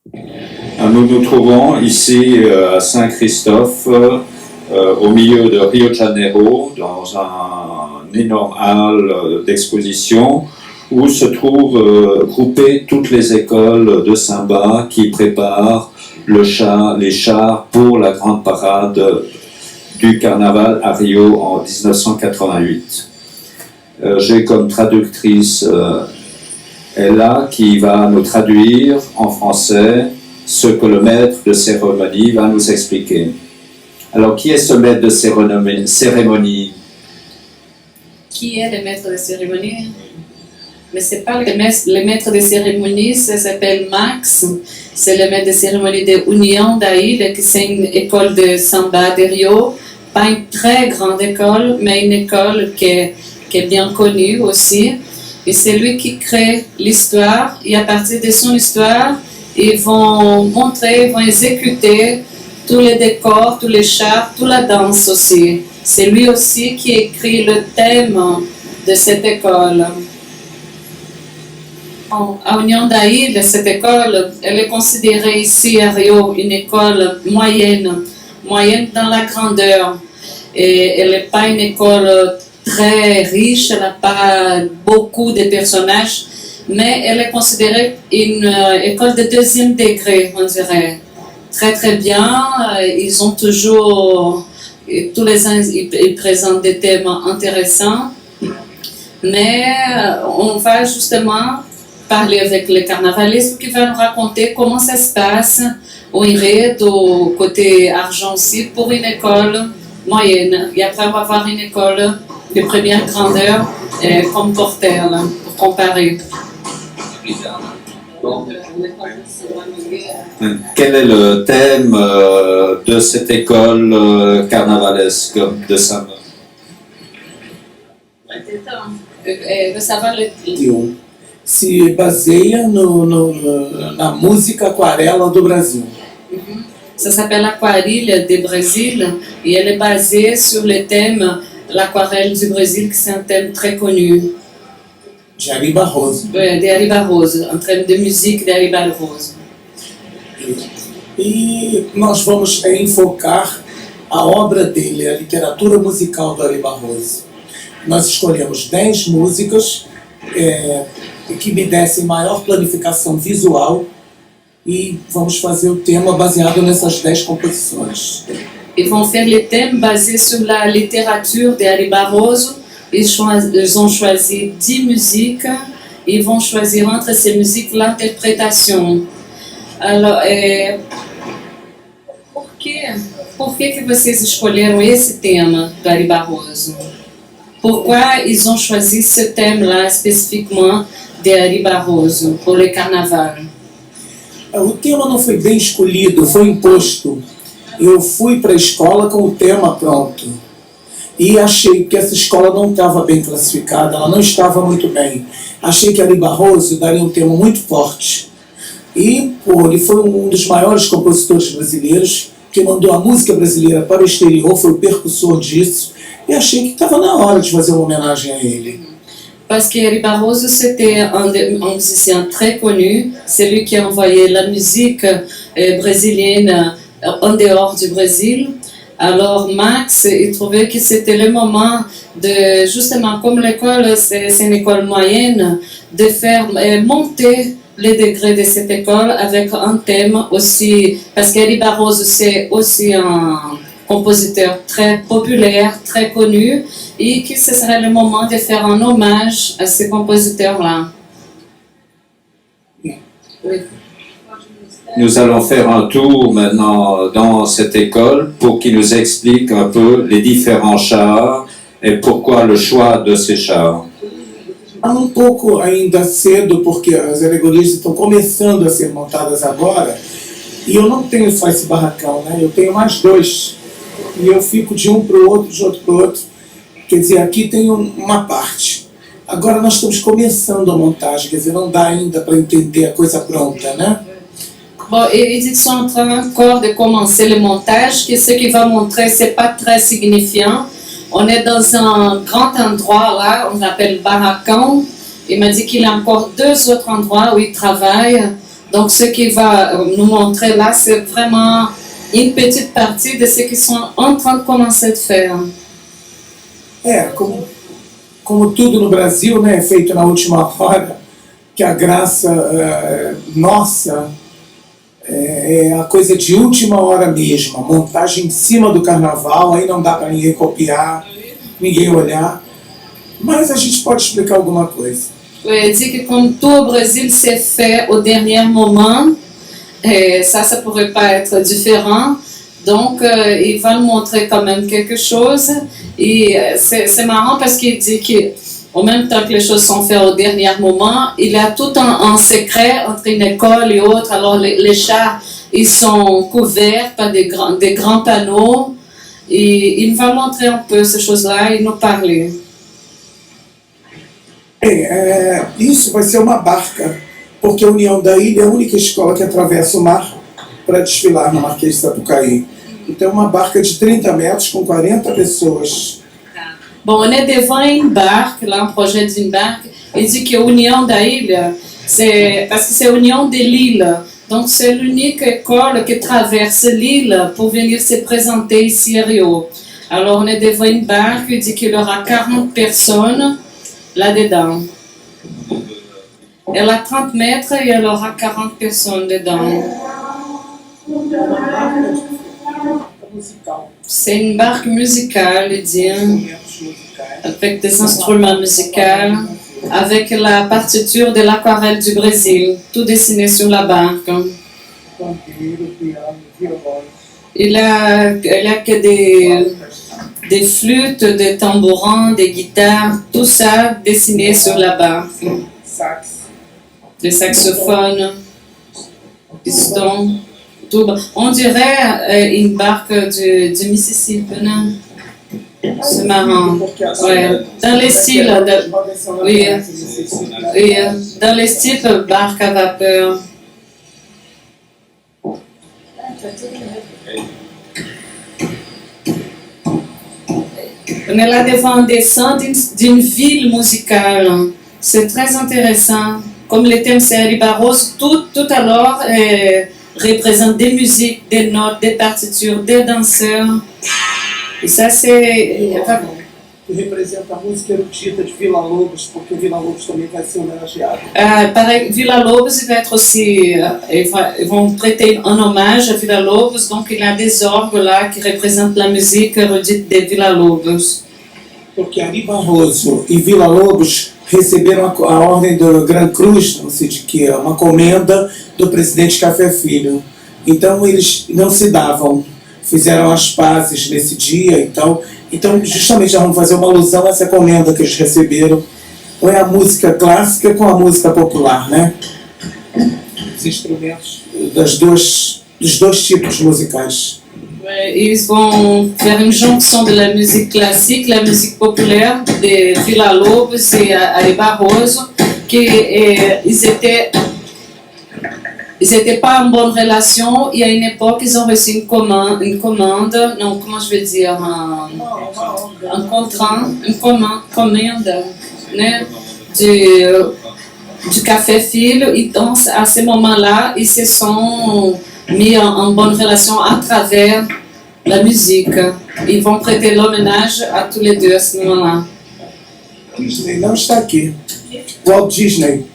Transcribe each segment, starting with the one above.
Nous nous trouvons ici à Saint-Christophe, au milieu de Rio de Janeiro, dans un énorme hall d'exposition où se trouvent groupées toutes les écoles de samba qui préparent les chars pour la grande parade du carnaval à Rio en 1988. J'ai comme traductrice Ella qui va nous traduire en français ce que le maître de cérémonie va nous expliquer. Alors, qui est ce maître de cérémonie? Qui est le maître de cérémonie? Mais ce n'est pas le maître de cérémonie, ça s'appelle Max. C'est le maître de cérémonie de União d'Aïle, qui c'est une école de samba de Rio. Pas une très grande école, mais une école qui est bien connue aussi. Et c'est lui qui crée l'histoire. Et à partir de son histoire, ils vont montrer, ils vont exécuter tous les décors, tous les chars, toute la danse aussi. C'est lui aussi qui écrit le thème de cette école. À União d'Aïle, cette école, elle est considérée ici à Rio une école moyenne dans la grandeur. Et elle n'est pas une école très riche, elle n'a pas beaucoup de personnages, mais elle est considérée une école de deuxième degré, on dirait. Très très bien, ils ont toujours, tous les ans, ils présentent des thèmes intéressants, mais on va justement parler avec le carnavaliste qui va nous raconter comment ça se passe au enredo, côté argent aussi, pour une école moyenne. Et après, on va voir une école de première grandeur comme Porter, là, pour comparer. Quel est le thème de cette école carnavalesque de samba? Se baseia na música aquarela do Brasil. Ça s'appelle Aquarela do Brasil et elle est basée sur le thème l'aquarelle du Brésil, qui c'est un thème très connu. De Ari Barroso. De Ari Barroso, en termes de musique de Ari Barroso. E nós vamos enfocar a obra dele, a literatura musical do Ari Barroso. Nós escolhemos 10 músicas que me dessem maior planificação visual e vamos fazer o tema baseado nessas 10 composições. Ils vont faire les thèmes basés sur la littérature de Ari Barroso. Ils ont choisi 10 musiques. Ils vont choisir entre ces musiques l'interprétation. Alors, por que vocês escolheram esse tema do Ari Barroso? Pourquoi ils ont choisi ce thème-là spécifiquement de Ari Barroso pour le carnaval? O tema não foi bem escolhido, foi imposto. Eu fui para a escola com o tema pronto e achei que essa escola não estava bem classificada, ela não estava muito bem. Achei que Ari Barroso daria um tema muito forte. E ele foi um dos maiores compositores brasileiros, que mandou a música brasileira para o exterior, foi o percussor disso, e achei que estava na hora de fazer uma homenagem a ele. Parce que Ari Barroso, c'était un musicien très connu, c'est lui qui a envoyé la musique brésilienne en dehors du Brésil. Alors Max, il trouvait que c'était le moment de, justement, comme l'école, c'est une école moyenne, de faire monter les degrés de cette école avec un thème aussi, parce qu'Ari Barroso, c'est aussi un compositeur très populaire, très connu, et que ce serait le moment de faire un hommage à ce compositeur-là. Oui. Nous allons faire un tour maintenant dans cette école pour qu'il nous explique un peu les différents chars et pourquoi le choix de ces chars. Um pouco ainda cedo, porque as alegorias estão começando a ser montadas agora, e eu não tenho só esse barracão, né? Eu tenho mais 2, e eu fico de um para o outro, de outro para o outro. Quer dizer, aqui tem uma parte. Agora nós estamos começando a montagem, quer dizer, não dá ainda para entender a coisa pronta, né? Bon, ils sont en train encore de commencer le montage, que ce qu'il va montrer, c'est pas très signifiant. On est dans un grand endroit là, on l'appelle Barracão. Il m'a dit qu'il y a encore 2 autres endroits où il travaille. Donc ce qu'il va nous montrer là, c'est vraiment une petite partie de ce qu'ils sont en train de commencer de faire. Como tudo no Brasil, né, é feito na última hora, que a graça nossa é a coisa de última hora mesmo, a montagem em cima do carnaval, aí não dá para ninguém copiar, ninguém olhar, mas a gente pode explicar alguma coisa. Il dit que comme tout au Brésil c'est fait au dernier moment, et ça pourrait pas être différent. Donc, il va nous montrer quand même quelque chose. Et c'est marrant parce qu'il dit qu'au même temps que les choses sont faites au dernier moment, il a tout en secret entre une école et autre. Alors, les chars, ils sont couverts par des grands panneaux. Et il va montrer un peu ces choses-là et nous parler. Isso vai ser uma barca, porque a União da Ilha é a única escola que atravessa o mar para desfilar na Marquês de Sapucaí. Então, uma barca de 30 metros com 40 pessoas. Bon, on est devant une barque, là, un projet d'une barque. Il dit que l'Union da Ilha, c'est parce que c'est l'Union de l'île. Donc, c'est l'unique école qui traverse l'île pour venir se présenter ici à Rio. Alors, on est devant une barque, il dit qu'il y aura 40 personnes là-dedans. Elle a 30 mètres et elle aura 40 personnes dedans. C'est une barque musicale, il dit, avec des instruments musicaux, avec la partiture de l'aquarelle du Brésil, tout dessiné sur la barque. Il a que des flûtes, des tambourins, des guitares, tout ça dessiné sur la barque. Des saxophones, pistons. On dirait une barque du Mississippi, non? C'est marrant. Ouais. Dans les styles, dans les styles barque à vapeur. On est là devant un dessin d'une ville musicale. C'est très intéressant. Comme le thème c'est Ari Barroso, tout alors représente des musiques, des notes, des partitures, des danseurs. E ça c'est... Que representa a música erudita de Villa Lobos, porque Villa Lobos também vai ser homenageado. Pareil, Villa Lobos va être aussi... ils vont prêter un hommage à Villa Lobos, donc il y a des orgues là qui représentent la musique érudite de Villa Lobos. Porque Ari Barroso e Villa Lobos receberam a ordem do Gran Cruz, não sei de que, uma comenda do presidente Café Filho. Então eles não se davam, fizeram as pazes nesse dia, então justamente vamos fazer uma alusão a essa comenda que eles receberam. Ou é a música clássica com a música popular, né? Os instrumentos dos dois tipos musicais. Ils vont faire une jonction de la musique classique, la musique populaire de Villa Lobos et Ari Barroso, ils étaient pas en bonne relation. Il y a une époque, ils ont reçu une commande, non, comment je vais dire, un contrat, une commande, né, du Café Filho. Et donc, à ce moment-là, ils se sont mis en bonne relation à travers la musique. Ils vont prêter l'hommage à tous les deux à ce moment-là. Disney não está aqui. Walt Disney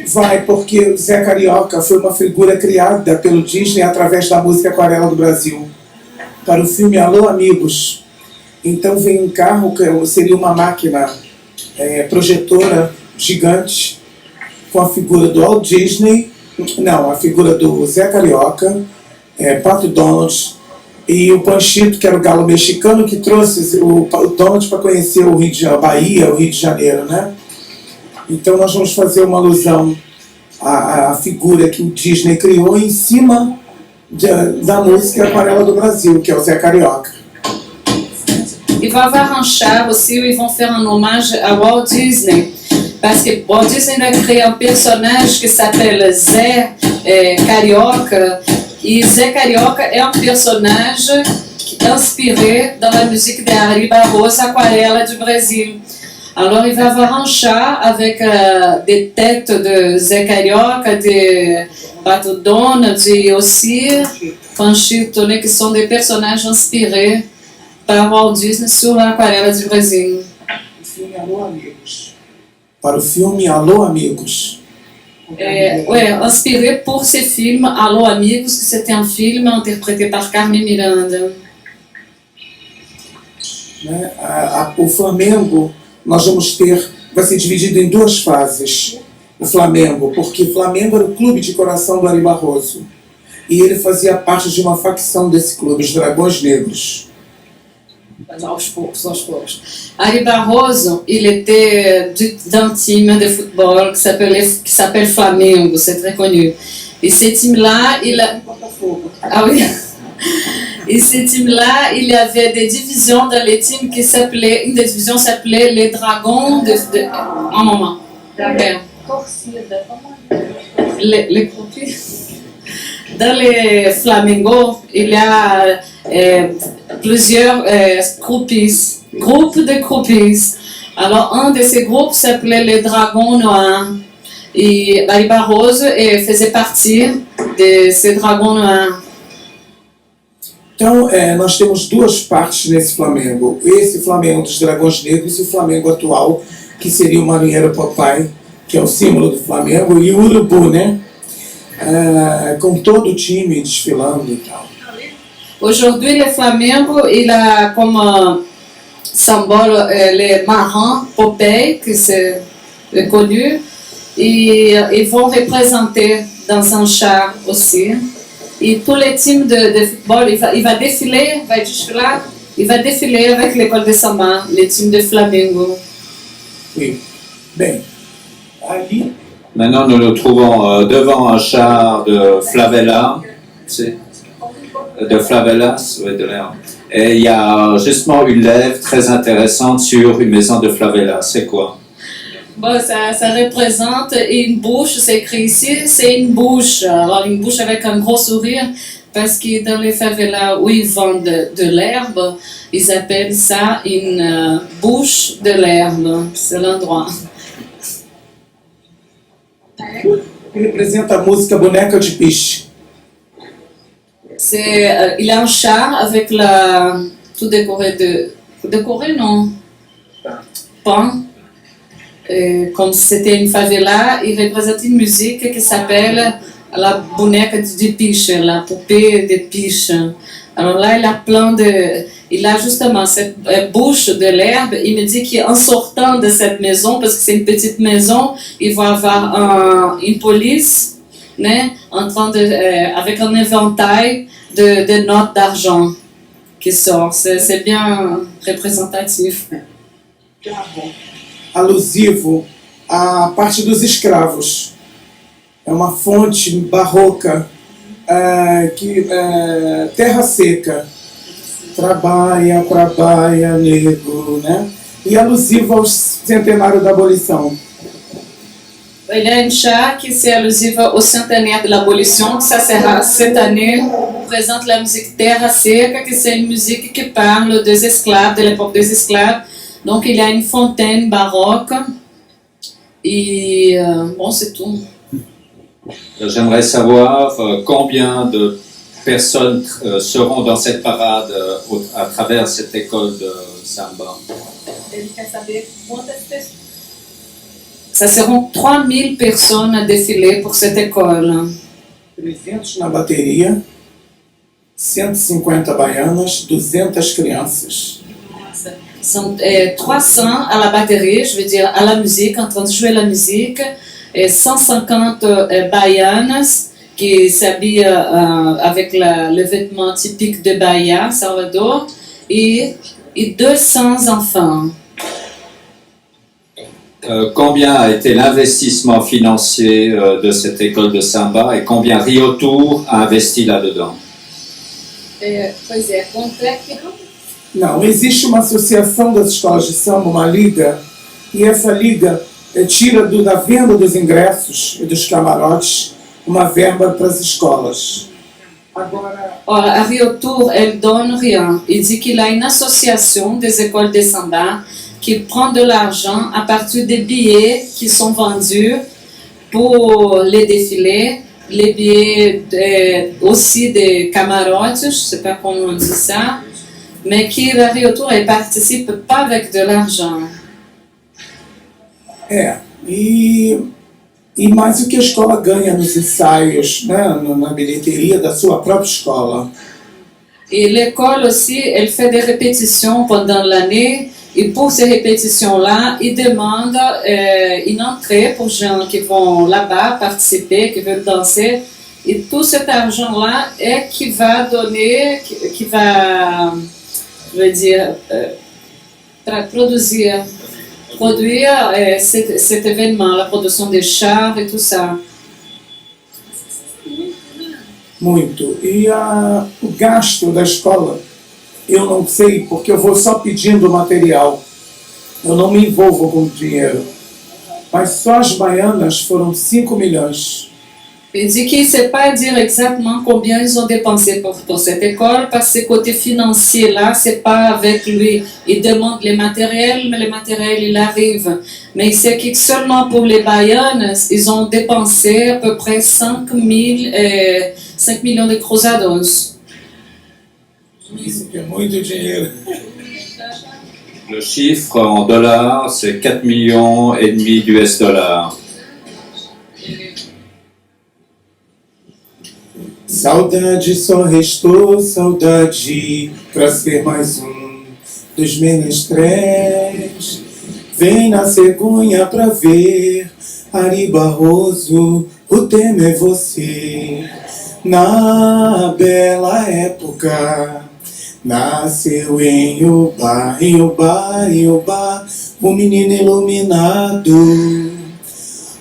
vai porque o Zé Carioca foi uma figura criada pelo Disney através da música Aquarela do Brasil. Para o filme Alô Amigos. Então vem um carro que seria uma máquina projetora gigante com a figura do Walt Disney, não, a figura do Zé Carioca, Pato Donald e o Panchito, que era o galo mexicano que trouxe o Donald para conhecer o Rio de Janeiro, a Bahia, o Rio de Janeiro, né? Então nós vamos fazer uma alusão à figura que o Disney criou em cima da música Aquarela do Brasil, que é o Zé Carioca. Il va y avoir un char aussi où ils vont faire un hommage à Walt Disney. Parce que Walt Disney a créé un personnage qui s'appelle Zé Carioca. Et Zé Carioca est un personnage inspiré dans la musique de Ari Barroso, Aquarela du Brésil. Alors il va y avoir un chat avec des têtes de Zé Carioca, Pato Donald e Ossir, Panchito, né, que são de personagens inspirés par Walt Disney sur l'aquarela de Brasil. Para o filme Alô Amigos. Inspiré pour ce film Alô Amigos, que c'était un film interprété par Carmen Miranda. Né? O Flamengo, nós vamos ter, vai ser dividido em duas fases. O Flamengo, porque o Flamengo era o clube de coração do Ari Barroso. E ele fazia parte de uma facção desse clube, os Dragões Negros. Aos poucos. Ari Barroso, il était d'un team de football qui s'appelle Flamengo, c'est très connu. Et ce team-là, Et ce team-là, il y avait des divisions dans les teams qui s'appelaient, une des divisions s'appelait les Dragons un moment. Les dans les Flamengo, il y a plusieurs groupes de groupies. Alors, un de ces groupes s'appelait les Dragons Noirs. Et Ari Barroso faisait partie de ces Dragons Noirs. Então, nós temos duas partes nesse Flamengo. Esse Flamengo dos Dragões Negros e o Flamengo atual, que seria o Marinheiro Popeye, que é o símbolo do Flamengo, e o Urubu, né? Com todo o time desfilando e tal. Aujourd'hui, le Flamengo, il a comme symbole les marins Popeye, que c'est connu, et ils vont représenter dans un char aussi. Et tous les teams de football, il va défiler, il va défiler avec l'école de samba, les teams de Flamengo. Oui. Bem, ali. Maintenant, nous nous trouvons devant un char de Flavela, et il y a justement une lèvre très intéressante sur une maison de Flavela. C'est quoi? Bon, ça représente une bouche, c'est écrit ici, c'est une bouche. Alors, une bouche avec un gros sourire, parce que dans les favelas où ils vendent de l'herbe, ils appellent ça une bouche de l'herbe. C'est l'endroit. Que representa a música Boneca de Piche. Il a un char avec tout décoré décoré, non? Pain. Comme c'était une favela, il représente une musique qui s'appelle la boneca de piche, la poupée de piche. Alors là, il a justement cette bouche de l'herbe. Il me dit qu'en sortant de cette maison, parce que c'est une petite maison, il va avoir une police, né, avec un éventail de notes d'argent qui sort. C'est bien représentatif. Alusivo à parte dos escravos. É uma fonte barroca, terra seca. Trabalha, negro, né? E alusivo ao centenário da abolição. Il y a une charte qui est allusive au centenaire de l'abolition, que ça sera cette année, présente la musique Terra Seca, que c'est une musique qui parle des esclaves, de l'époque des esclaves. Donc il y a une fontaine baroque, et bon, c'est tout. J'aimerais savoir combien de personnes seront dans cette parade à travers cette école de samba. Ça seront 3000 personnes à défiler pour cette école. 300 na bateria, 150 baianas, 200 crianças. Sont 300 à la batterie, je veux dire à la musique, en train de jouer la musique, et 150 baianas qui s'habillent avec le vêtement typique de Bahia, Salvador, et 200 enfants. Combien a été l'investissement financier de cette école de samba et combien Rio Tour a investi là-dedans? Pois é, quanto é que... Não, existe uma associação das escolas de samba, uma liga, e essa liga tira da venda dos ingressos e dos camarotes uma verba para as escolas. Agora, a Rio Tour, elle donne rien. Il dit qu'il a une association des écoles de samba qui prend de l'argent à partir des billets qui sont vendus pour les défilés, les billets aussi des camarotes, je ne sais pas comment on dit ça, mais que la Rio Tour ne participe pas avec de l'argent. E mais o que a escola ganha nos ensaios, né, na bilheteria da sua própria escola. Et l'école aussi, elle fait des répétitions pendant l'année. Et pour ces répétitions-là, ils demandent une entrée pour gens qui vont là-bas participer, qui veulent danser. Et tout cet argent-là est qui va donner, qui va, je veux dire, produire cet événement, la produção des chars et tout ça. Muito. E o gasto da escola, eu não sei, porque eu vou só pedindo material. Eu não me envolvo com dinheiro. Mas só as baianas foram 5 milhões. Il dit qu'il ne sait pas dire exactement combien ils ont dépensé pour cette école, parce que côté financier là, c'est pas avec lui. Il demande les matériels, mais les matériels, il arrive. Mais il sait que seulement pour les Baianas, ils ont dépensé à peu près 5 millions de cruzados. Isso é muito dinheiro. Le chiffre en dollars, c'est 4,5 millions d'US dollars. Saudade, só restou saudade pra ser mais dos menestréis. Vem na cegonha pra ver Ari Barroso, o tema é você. Na bela época nasceu em Iubá, o menino iluminado.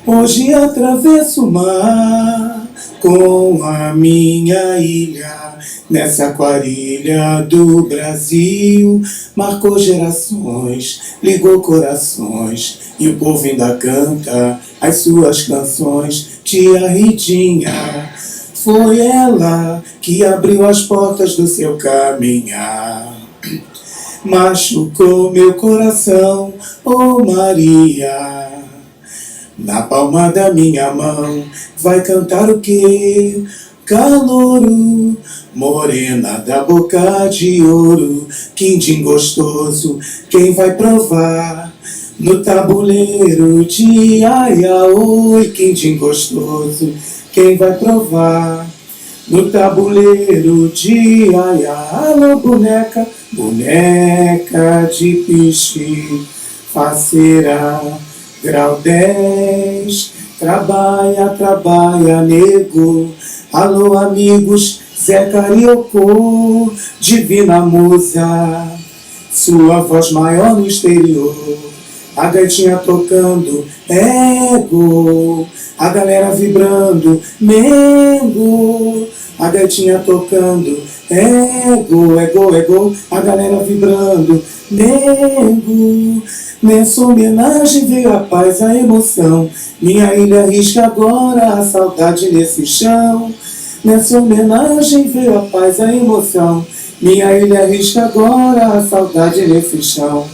Hoje atravesso o mar com a minha ilha, nessa aquarilha do Brasil. Marcou gerações, ligou corações, e o povo ainda canta as suas canções. Tia Ritinha, foi ela que abriu as portas do seu caminhar. Machucou meu coração, oh Maria. Na palma da minha mão vai cantar o quê? Calouro, morena da boca de ouro, quindim gostoso, quem vai provar? No tabuleiro de aia, oi, quindim gostoso, quem vai provar? No tabuleiro de aia, alô boneca, boneca de piche, faceira, grau 10, trabalha, nego. Alô, amigos, Zé Carioco, divina musa, sua voz maior no exterior. A gaitinha tocando, ego, a galera vibrando, mengo. A gaitinha tocando, ego, a galera vibrando, nego. Nessa homenagem veio a paz, a emoção. Minha ilha risca agora a saudade nesse chão. Nessa homenagem veio a paz, a emoção. Minha ilha risca agora a saudade nesse chão.